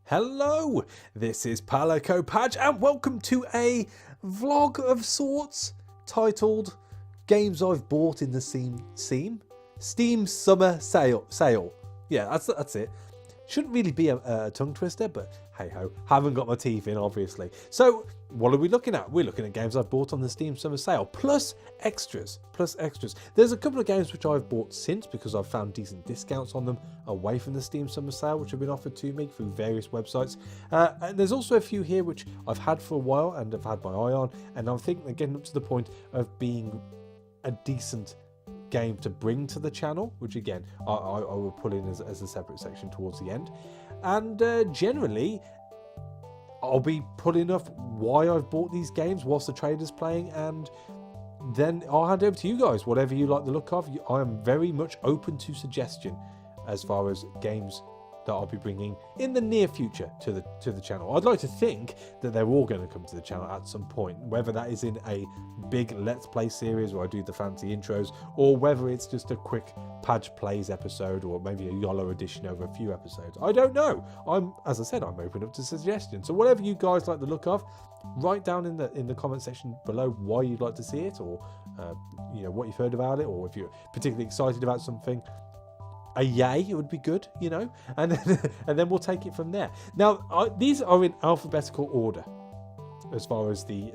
Hello, this is PalicoPadge and welcome to a vlog of sorts titled Games I've Bought in the Steam Summer Sale. Yeah, that's it. Shouldn't really be a tongue twister, but hey ho, haven't got my teeth in obviously. So what are we looking at? We're looking at games I've bought on the Steam Summer Sale, plus extras. There's a couple of games which I've bought since because I've found decent discounts on them away from the Steam Summer Sale, which have been offered to me through various websites. And there's also a few here which I've had for a while and have had my eye on, and I think they're getting up to the point of being a decent game to bring to the channel, which again I will put in as a separate section towards the end. And generally I'll be putting up why I've bought these games whilst the trailer's playing, and then I'll hand over to you guys, whatever you like the look of. I am very much open to suggestion as far as games that I'll be bringing in the near future to the channel. I'd like to think that they're all going to come to the channel at some point, whether that is in a big Let's Play series where I do the fancy intros, or whether it's just a quick Padge Plays episode, or maybe a YOLO edition over a few episodes. I don't know. As I said, I'm open up to suggestions. So whatever you guys like the look of, write down in the comment section below why you'd like to see it, or you know, what you've heard about it, or if you're particularly excited about something. A yay, it would be good, you know, and then we'll take it from there. Now, these are in alphabetical order as far as the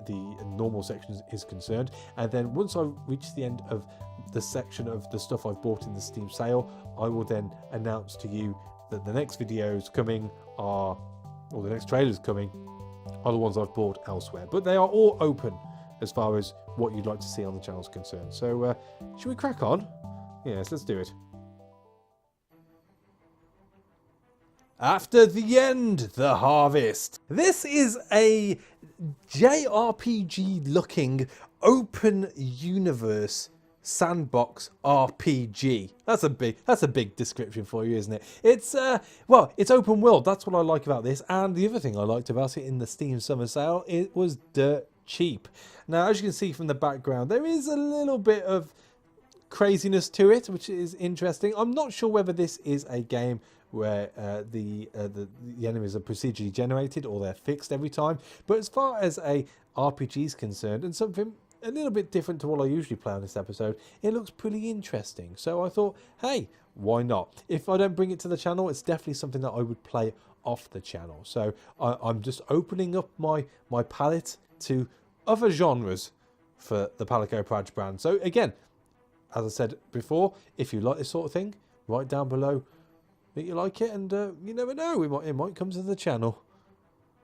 normal section is concerned, and then once I reach the end of the section of the stuff I've bought in the Steam sale, I will then announce to you that the next videos coming are, or the next trailers coming, are the ones I've bought elsewhere. But they are all open as far as what you'd like to see on the channel is concerned. So, should we crack on? Yes, let's do it. After the End, the Harvest. This is a JRPG looking open universe sandbox RPG. That's a big description for you, isn't it? It's well, it's open world. That's what I like about this. And the other thing I liked about it in the Steam Summer Sale, it was dirt cheap. Now, as you can see from the background, there is a little bit of craziness to it, which is interesting. I'm not sure whether this is a game where the enemies are procedurally generated or they're fixed every time, but as far as a RPG is concerned, and something a little bit different to what I usually play on this episode, it looks pretty interesting. So I thought, hey, why not? If I don't bring it to the channel, it's definitely something that I would play off the channel. So I'm just opening up my palette to other genres for the PalicoPadge brand. So again, as I said before, if you like this sort of thing, write down below that you like it, and you never know, it might come to the channel.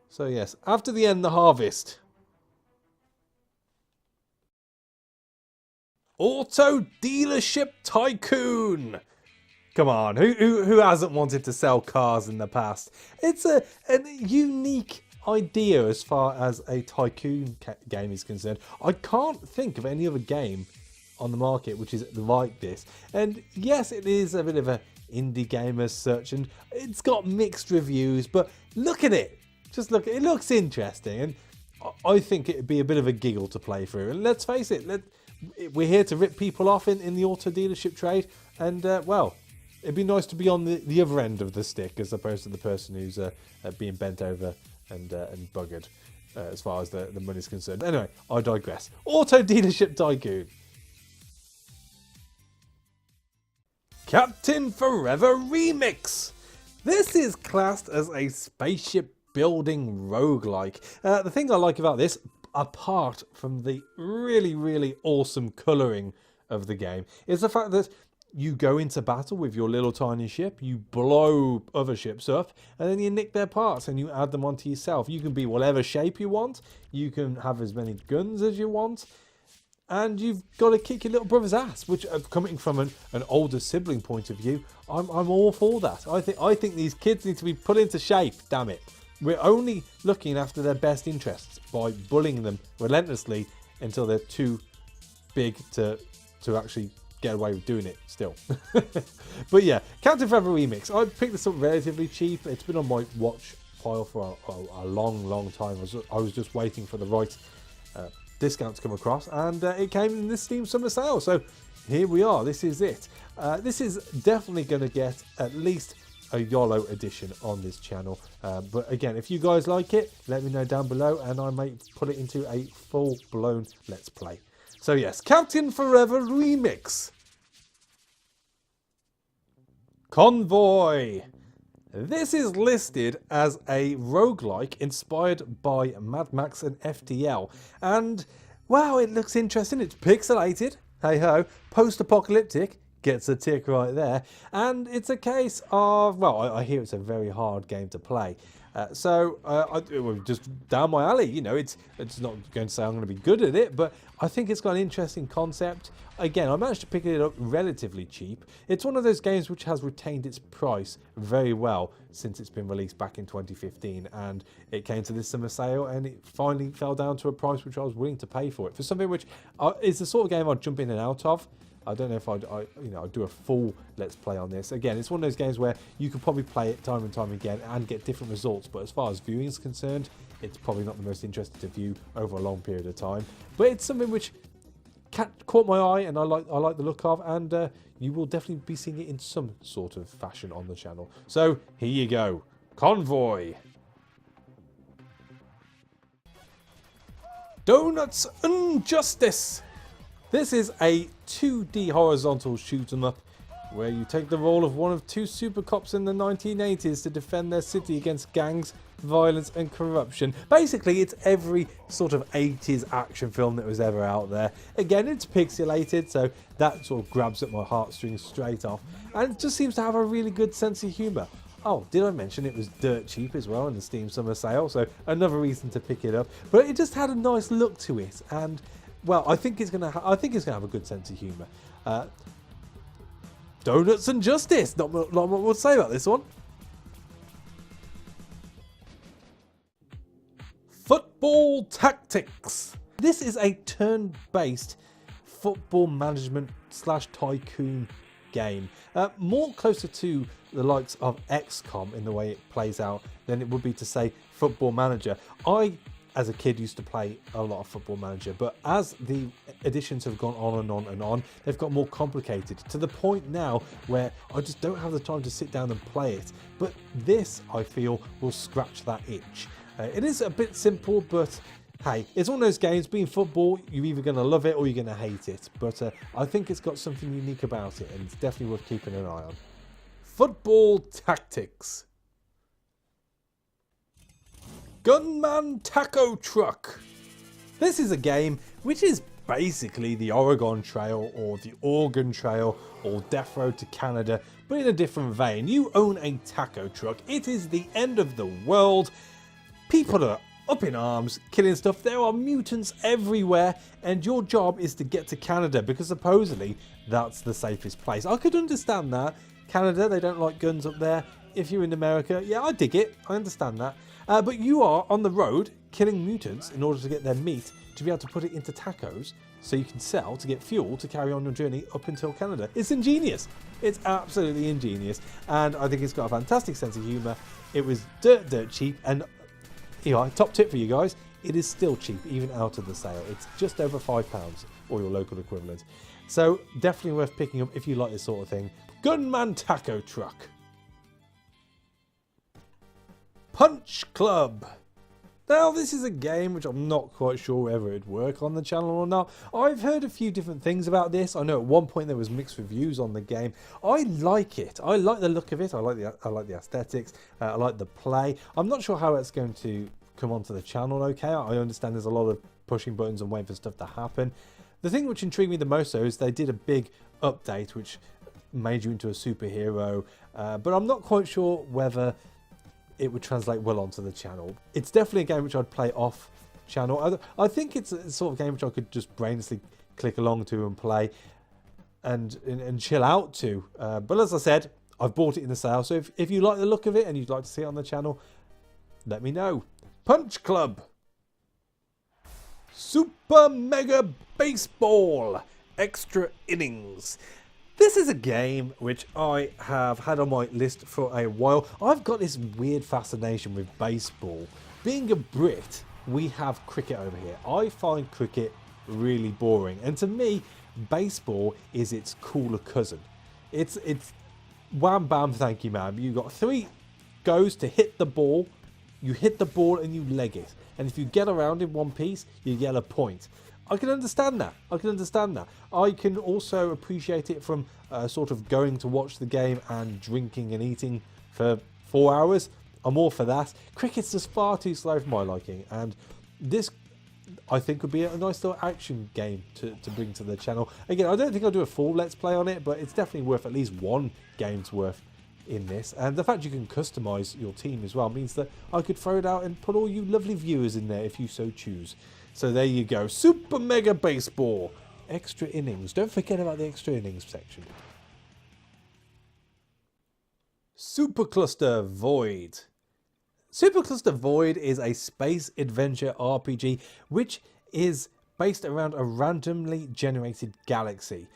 So yes, After the End, the Harvest. Auto Dealership Tycoon. Come on, who hasn't wanted to sell cars in the past? It's a unique idea as far as a tycoon game is concerned. I can't think of any other game on the market which is like this. And yes, it is a bit of a indie game as such, and it's got mixed reviews, but look at it. Just look, it looks interesting, and I think it'd be a bit of a giggle to play through. And let's face it, we're here to rip people off in the auto dealership trade, and well, it'd be nice to be on the other end of the stick as opposed to the person who's being bent over and buggered as far as the money's concerned. Anyway, I digress. Auto Dealership Tycoon. Captain Forever Remix. This is classed as a spaceship building roguelike. The thing I like about this, apart from the really awesome colouring of the game, is the fact that you go into battle with your little tiny ship, you blow other ships up, and then you nick their parts and you add them onto yourself. You can be whatever shape you want, you can have as many guns as you want, and you've got to kick your little brother's ass, which, coming from an older sibling point of view, I'm all for that. I think these kids need to be put into shape, damn it. We're only looking after their best interests by bullying them relentlessly until they're too big to actually get away with doing it still. But yeah, Captain Forever Remix. I picked this up relatively cheap. It's been on my watch pile for a long time. I was just waiting for the right discounts come across, and it came in this Steam Summer Sale. So here we are. This is it. This is definitely going to get at least a YOLO edition on this channel. But again, if you guys like it, let me know down below, and I may put it into a full-blown Let's Play. So yes, Captain Forever Remix. Convoy. This is listed as a roguelike inspired by Mad Max and FTL. And, wow, it looks interesting. It's pixelated. Hey-ho. Post-apocalyptic. Gets a tick right there. And it's a case of, well, I hear it's a very hard game to play. It was just down my alley. You know, it's not going to say I'm going to be good at it, but I think it's got an interesting concept. Again, I managed to pick it up relatively cheap. It's one of those games which has retained its price very well since it's been released back in 2015, and it came to this summer sale, and it finally fell down to a price which I was willing to pay for it. For something which is the sort of game I'd jump in and out of. I don't know if I'd do a full Let's Play on this. Again, it's one of those games where you could probably play it time and time again and get different results, but as far as viewing is concerned, it's probably not the most interesting to view over a long period of time. But it's something which caught my eye, and I like the look of, and you will definitely be seeing it in some sort of fashion on the channel. So here you go, Convoy. Donuts and Justice. This is a 2D horizontal shoot 'em up where you take the role of one of two super cops in the 1980s to defend their city against gangs, violence and corruption. Basically, it's every sort of 80s action film that was ever out there. Again, it's pixelated, so that sort of grabs at my heartstrings straight off, and it just seems to have a really good sense of humour. Oh, did I mention it was dirt cheap as well in the Steam Summer Sale, so another reason to pick it up. But it just had a nice look to it, and well, I think it's gonna have a good sense of humour. Donuts and Justice. Not what we'll say about this one. Football Tactics. This is a turn-based football management / tycoon game. More closer to the likes of XCOM in the way it plays out than it would be to say Football Manager. As a kid, used to play a lot of Football Manager, but as the editions have gone on and on and on, they've got more complicated to the point now where I just don't have the time to sit down and play it. But this, I feel, will scratch that itch. It is a bit simple, but hey, it's one of those games, being football, you're either going to love it or you're going to hate it. But I think it's got something unique about it, and it's definitely worth keeping an eye on. Football Tactics. Gunman Taco Truck. This is a game which is basically the Oregon Trail or the Oregon Trail or Death Road to Canada, but in a different vein. You own a taco truck. It is the end of the world. People are up in arms, killing stuff. There are mutants everywhere, and your job is to get to Canada because supposedly that's the safest place. I could understand that. Canada, they don't like guns up there. If you're in America, yeah, I dig it. I understand that. But you are on the road killing mutants in order to get their meat to be able to put it into tacos so you can sell to get fuel to carry on your journey up until Canada. It's ingenious. It's absolutely ingenious. And I think it's got a fantastic sense of humour. It was dirt cheap. And top tip for you guys, it is still cheap even out of the sale. It's just over £5 or your local equivalent. So definitely worth picking up if you like this sort of thing. Gunman Taco Truck. Punch Club. Now, this is a game which I'm not quite sure whether it'd work on the channel or not. I've heard a few different things about this. I know at one point there was mixed reviews on the game. I like it. I like the look of it. I like the aesthetics. I like the play. I'm not sure how it's going to come onto the channel. Okay, I understand there's a lot of pushing buttons and waiting for stuff to happen. The thing which intrigued me the most though is they did a big update which made you into a superhero, but I'm not quite sure whether it would translate well onto the channel. It's definitely a game which I'd play off channel. I think it's a sort of game which I could just brainlessly click along to and play and chill out to. But as I said, I've bought it in the sale, so if you like the look of it and you'd like to see it on the channel, let me know. Punch Club. Super Mega Baseball Extra Innings. This is a game which I have had on my list for a while. I've got this weird fascination with baseball. Being a Brit, we have cricket over here. I find cricket really boring, and to me, baseball is its cooler cousin. It's wham bam, thank you ma'am. You got 3 goes to hit the ball. You hit the ball and you leg it, and if you get around in one piece, you get a point. I can understand that. I can also appreciate it from sort of going to watch the game and drinking and eating for 4 hours. I'm all for that. Cricket's just far too slow for my liking, and this, I think, would be a nice little action game to bring to the channel. Again, I don't think I'll do a full Let's Play on it, but it's definitely worth at least one game's worth in this. And the fact you can customize your team as well means that I could throw it out and put all you lovely viewers in there if you so choose. So there you go. Super Mega Baseball. Extra innings. Don't forget about the extra innings section. Super Cluster Void. Super Cluster Void is a space adventure RPG which is based around a randomly generated galaxy.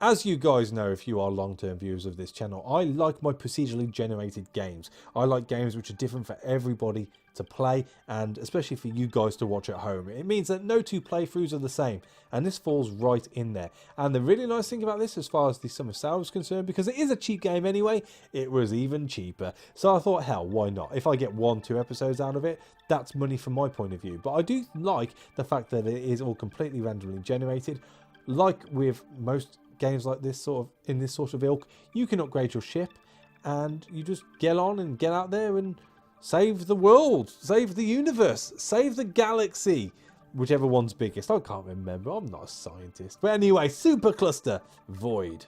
As you guys know, if you are long-term viewers of this channel, I like my procedurally generated games. I like games which are different for everybody to play, and especially for you guys to watch at home. It means that no 2 playthroughs are the same, and this falls right in there. And the really nice thing about this, as far as the summer sale is concerned, because it is a cheap game anyway, it was even cheaper. So I thought, hell, why not? If I get 1-2 episodes out of it, that's money from my point of view. But I do like the fact that it is all completely randomly generated. Like with most games like this in this sort of ilk, you can upgrade your ship and you just get on and get out there and save the world, save the universe, save the galaxy, whichever one's biggest. I can't remember, I'm not a scientist. But anyway, Super Cluster Void.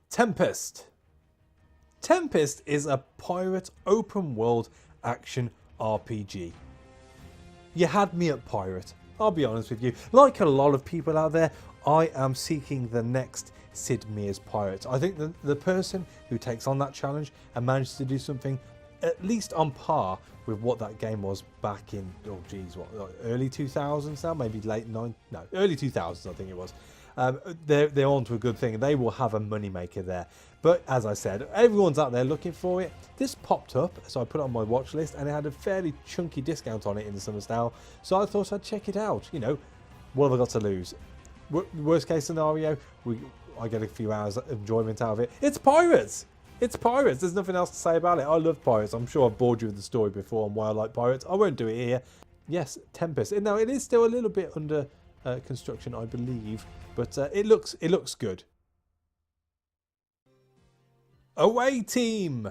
Tempest. Tempest is a pirate open world action RPG. You had me at pirate. I'll be honest with you, like a lot of people out there, I am seeking the next Sid Meier's Pirates. I think the person who takes on that challenge and manages to do something at least on par with what that game was back in, oh geez, what, like early 2000s now? Maybe early 2000s I think it was. They're on to a good thing, and they will have a moneymaker there. But as I said, everyone's out there looking for it. This popped up, so I put it on my watch list, and it had a fairly chunky discount on it in the summer sale. So I thought I'd check it out. You know, what have I got to lose? Worst case scenario, I get a few hours of enjoyment out of it. It's pirates! It's pirates. There's nothing else to say about it. I love pirates. I'm sure I've bored you with the story before on why I like pirates. I won't do it here. Yes, Tempest. Now, it is still a little bit under construction, I believe, but it looks good. Away Team.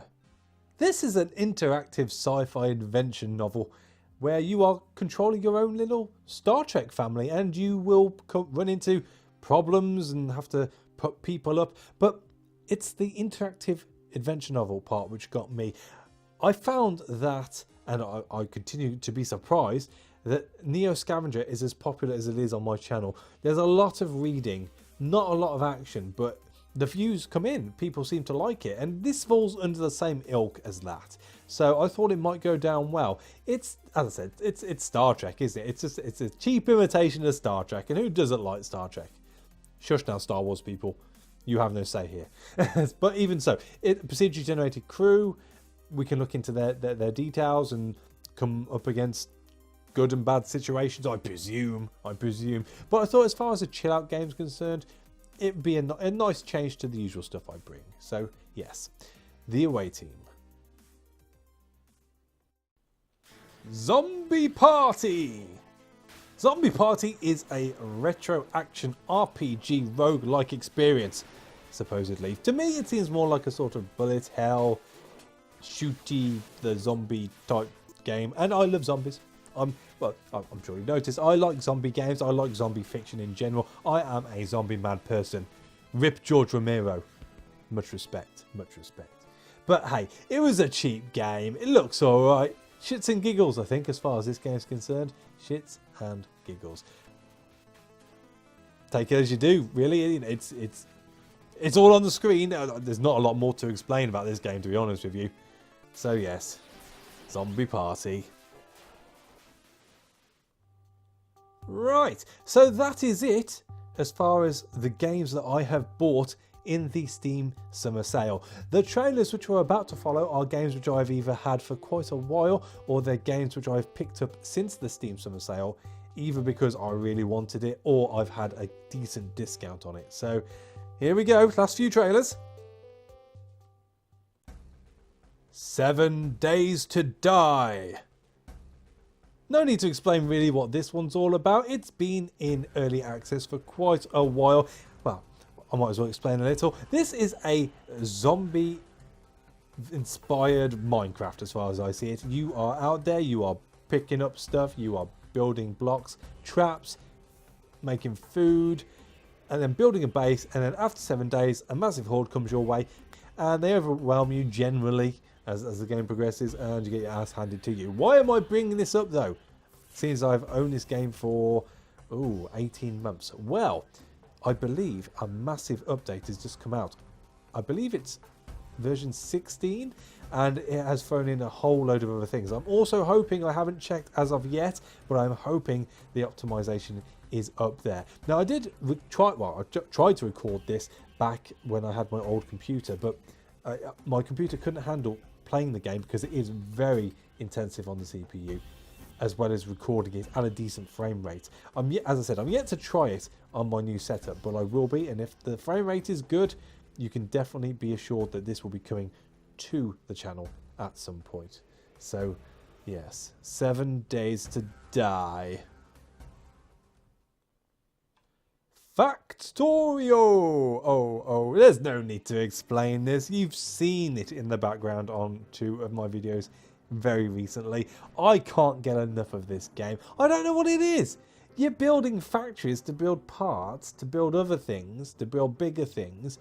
This is an interactive sci-fi adventure novel where you are controlling your own little Star Trek family, and you will run into problems and have to put people up. But it's the interactive adventure novel part which got me. I found that, and I continue to be surprised, that Neo Scavenger is as popular as it is on my channel. There's a lot of reading, not a lot of action, but the views come in. People seem to like it, and this falls under the same ilk as that. So I thought it might go down well. It's, as I said, it's Star Trek, isn't it? It's a cheap imitation of Star Trek, and who doesn't like Star Trek? Shush now, Star Wars people. You have no say here. But even so, procedurally generated crew. We can look into their details and come up against good and bad situations, I presume. But I thought, as far as a chill out game is concerned, it'd be a nice change to the usual stuff I bring. So yes, the Away Team. Zombie Party. Zombie Party is a retro action RPG roguelike experience, supposedly. To me, it seems more like a sort of bullet hell, shooty, the zombie type game. And I love zombies. Well, I'm sure you've noticed, I like zombie games. I like zombie fiction in general. I am a zombie mad person. Rip George Romero. Much respect, much respect. But hey, it was a cheap game. It looks alright. Shits and giggles, I think, as far as this game's concerned. Shits and giggles. Take it as you do, really. It's all on the screen. There's not a lot more to explain about this game, to be honest with you. So yes, Zombie Party. Right, so that is it as far as the games that I have bought in the Steam Summer Sale. The trailers which we're about to follow are games which I've either had for quite a while, or they're games which I've picked up since the Steam Summer Sale, either because I really wanted it or I've had a decent discount on it. So here we go, last few trailers. 7 Days to Die. No need to explain really what this one's all about. It's been in early access for quite a while. Well, I might as well explain a little. This is a zombie inspired Minecraft as far as I see it. You are out there, you are picking up stuff, you are building blocks, traps, making food, and then building a base, and then after 7 days a massive horde comes your way and they overwhelm you generally as the game progresses, and you get your ass handed to you. Why am I bringing this up though, since I've owned this game for 18 months? Well, I believe a massive update has just come out. I believe it's version 16, and it has thrown in a whole load of other things. I'm also hoping, I haven't checked as of yet, but I'm hoping the optimization is up there. Now I did tried to record this back when I had my old computer, but my computer couldn't handle playing the game because it is very intensive on the CPU, as well as recording it at a decent frame rate. As I said, I'm yet to try it on my new setup, but I will be, and if the frame rate is good, you can definitely be assured that this will be coming to the channel at some point. So yes, 7 Days to Die. Factorio! Oh, there's no need to explain this. You've seen it in the background on 2 of my videos very recently. I can't get enough of this game. I don't know what it is. You're building factories to build parts, to build other things, to build bigger things.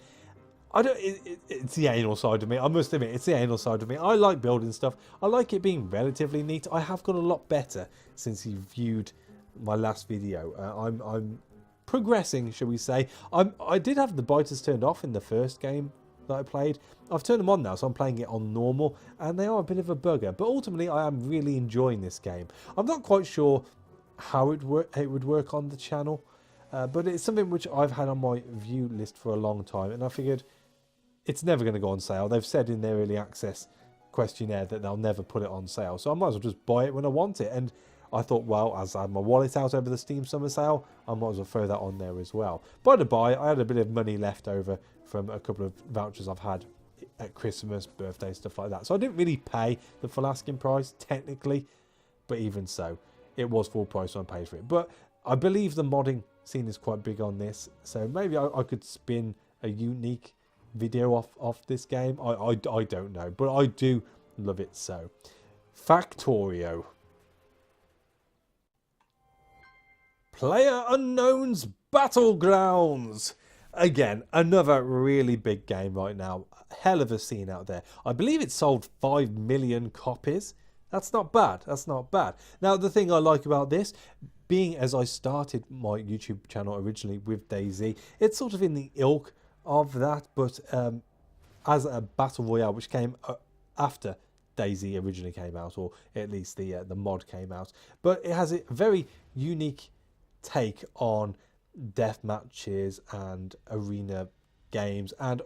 It's the anal side of me. I must admit, it's the anal side of me. I like building stuff. I like it being relatively neat. I have got a lot better since you viewed my last video. I'm progressing, shall we say. I did have the biters turned off in the first game that I played. I've turned them on now, so I'm playing it on normal, and they are a bit of a bugger, but ultimately I am really enjoying this game. I'm not quite sure how it would work on the channel, but it's something which I've had on my view list for a long time, and I figured it's never going to go on sale. They've said in their early access questionnaire that they'll never put it on sale, so I might as well just buy it when I want it. And I thought, well, as I had my wallet out over the Steam Summer Sale, I might as well throw that on there as well. By the by, I had a bit of money left over from a couple of vouchers I've had at Christmas, birthday, stuff like that. So I didn't really pay the full asking price, technically, but even so, it was full price when I paid for it. But I believe the modding scene is quite big on this, so maybe I could spin a unique video off this game. I don't know, but I do love it so. Factorio. PlayerUnknown's Battlegrounds. Again, another really big game right now. Hell of a scene out there. I believe it sold 5 million copies. That's not bad. That's not bad. Now, the thing I like about this, being as I started my YouTube channel originally with DayZ, it's sort of in the ilk of that, but as a battle royale, which came after DayZ originally came out, or at least the mod came out, but it has a very unique take on death matches and arena games and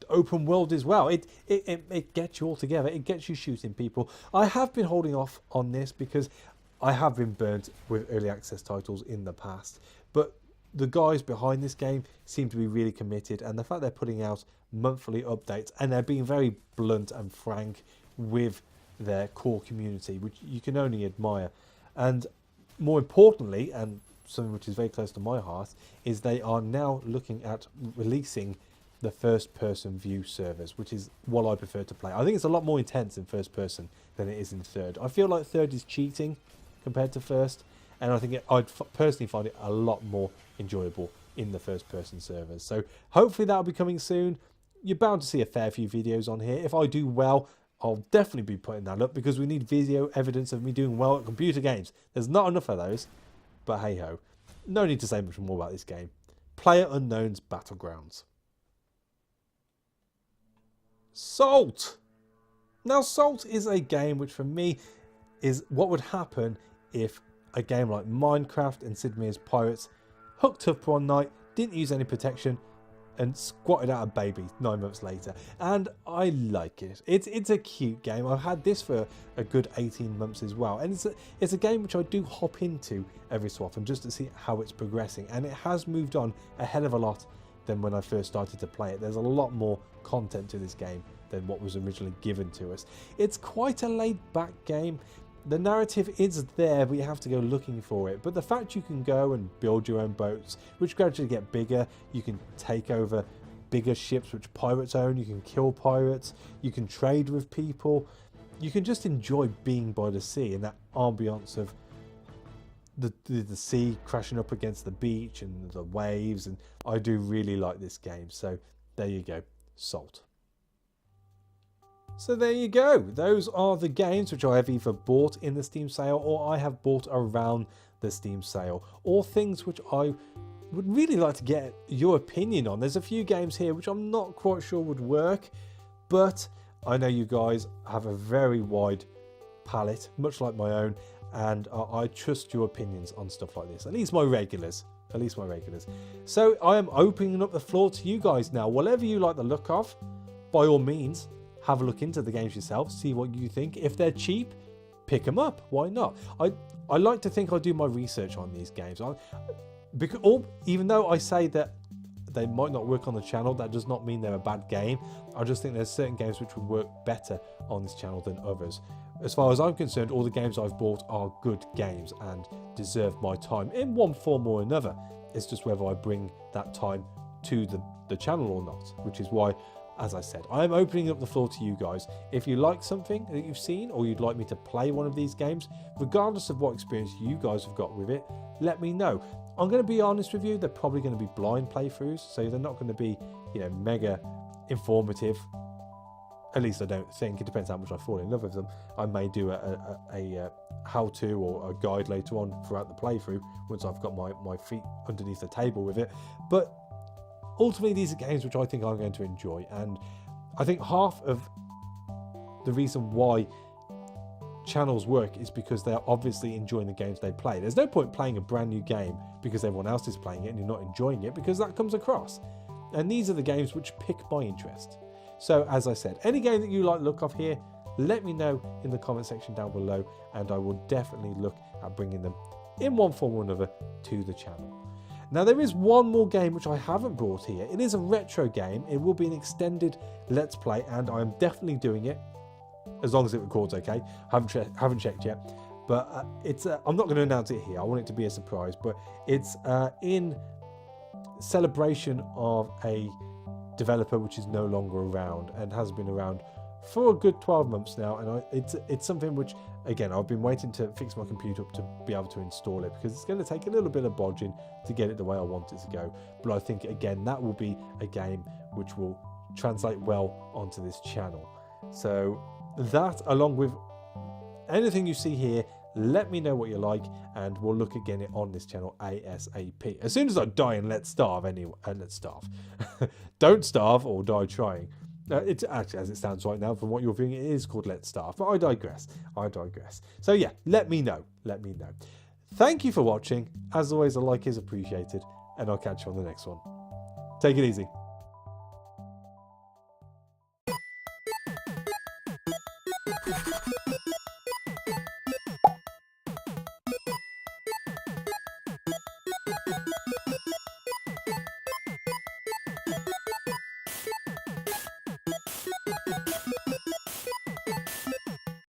open world as well. It gets you all together. It gets you shooting people. I have been holding off on this because I have been burnt with early access titles in the past, but the guys behind this game seem to be really committed, and the fact they're putting out monthly updates and they're being very blunt and frank with their core community, which you can only admire. And more importantly, and something which is very close to my heart, is they are now looking at releasing the first person view servers, which is what I prefer to play. I think it's a lot more intense in first person than it is in third. I feel like third is cheating compared to first, and I think I'd personally find it a lot more enjoyable in the first person servers. So hopefully that'll be coming soon. You're bound to see a fair few videos on here. If I do well, I'll definitely be putting that up, because we need video evidence of me doing well at computer games. There's not enough of those. But hey ho, no need to say much more about this game. PlayerUnknown's Battlegrounds. Salt. Now, Salt is a game which for me is what would happen if a game like Minecraft and Sid Meier's Pirates hooked up one night, didn't use any protection, and squatted out a baby 9 months later, and I like it. It's a cute game. I've had this for a good 18 months as well, and it's a game which I do hop into every so often just to see how it's progressing, and it has moved on a hell of a lot than when I first started to play it. There's a lot more content to this game than what was originally given to us. It's quite a laid-back game. The narrative is there, but you have to go looking for it. But the fact you can go and build your own boats, which gradually get bigger, you can take over bigger ships which pirates own, you can kill pirates, you can trade with people, you can just enjoy being by the sea and that ambience of the sea crashing up against the beach and the waves, and I do really like this game. So there you go, Salt. So there you go. Those are the games which I have either bought in the Steam sale or I have bought around the Steam sale, or things which I would really like to get your opinion on. There's a few games here which I'm not quite sure would work, but I know you guys have a very wide palette, much like my own, and I trust your opinions on stuff like this. At least my regulars. So I am opening up the floor to you guys now. Whatever you like the look of, by all means, have a look into the games yourself, see what you think. If they're cheap, pick them up. Why not? I like to think I do my research on these games. Even though I say that they might not work on the channel, that does not mean they're a bad game. I just think there's certain games which would work better on this channel than others. As far as I'm concerned, all the games I've bought are good games and deserve my time in one form or another. It's just whether I bring that time to the channel or not, which is why, as I said, I am opening up the floor to you guys. If you like something that you've seen, or you'd like me to play one of these games, regardless of what experience you guys have got with it, let me know. I'm going to be honest with you, they're probably going to be blind playthroughs, so they're not going to be, mega informative. At least I don't think. It depends how much I fall in love with them. I may do a how-to or a guide later on throughout the playthrough, once I've got my feet underneath the table with it. But ultimately, these are games which I think I'm going to enjoy, and I think half of the reason why channels work is because they're obviously enjoying the games they play. There's no point playing a brand new game because everyone else is playing it and you're not enjoying it, because that comes across. And these are the games which pick my interest. So as I said, any game that you like the look of here, let me know in the comment section down below, and I will definitely look at bringing them in one form or another to the channel. Now, there is one more game which I haven't brought here. It is a retro game. It will be an extended Let's Play, and I'm definitely doing it, as long as it records okay. Haven't checked yet. But I'm not going to announce it here. I want it to be a surprise. But it's in celebration of a developer which is no longer around and has been around for a good 12 months now, and it's something which, again, I've been waiting to fix my computer up to be able to install it, because it's going to take a little bit of bodging to get it the way I want it to go. But I think, again, that will be a game which will translate well onto this channel. So that, along with anything you see here, let me know what you like, and we'll look again on this channel ASAP. As soon as I die and let's starve anyway. Let's starve. Don't starve or die trying. It's actually, as it stands right now, from what you're viewing, it is called Let's Starve. But I digress. So yeah, let me know. Thank you for watching. As always, a like is appreciated, and I'll catch you on the next one. Take it easy.